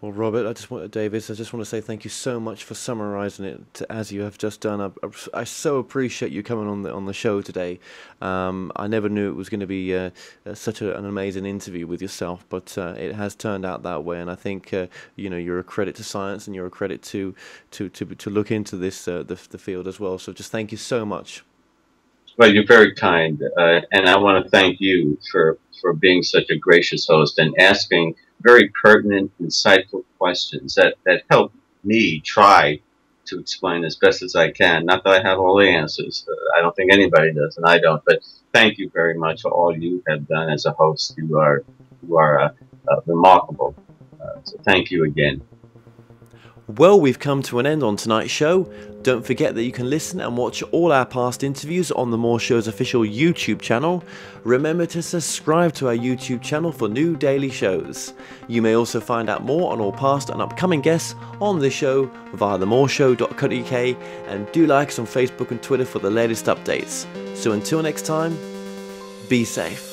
Well, Robert, Davis, I just want to say thank you so much for summarising it as you have just done. I so appreciate you coming on the show today. I never knew it was going to be such an amazing interview with yourself, but it has turned out that way. And I think you're a credit to science, and you're a credit to look into this the field as well. So just thank you so much. Well, you're very kind, and I want to thank you for being such a gracious host and asking very pertinent, insightful questions that help me try to explain as best as I can. Not that I have all the answers. I don't think anybody does, and I don't. But thank you very much for all you have done as a host. You are remarkable. So thank you again. Well, we've come to an end on tonight's show. Don't forget that you can listen and watch all our past interviews on the More Show's official YouTube channel. Remember to subscribe to our YouTube channel for new daily shows. You may also find out more on all past and upcoming guests on the show via themoreshow.co.uk, and do like us on Facebook and Twitter for the latest updates. So until next time, be safe.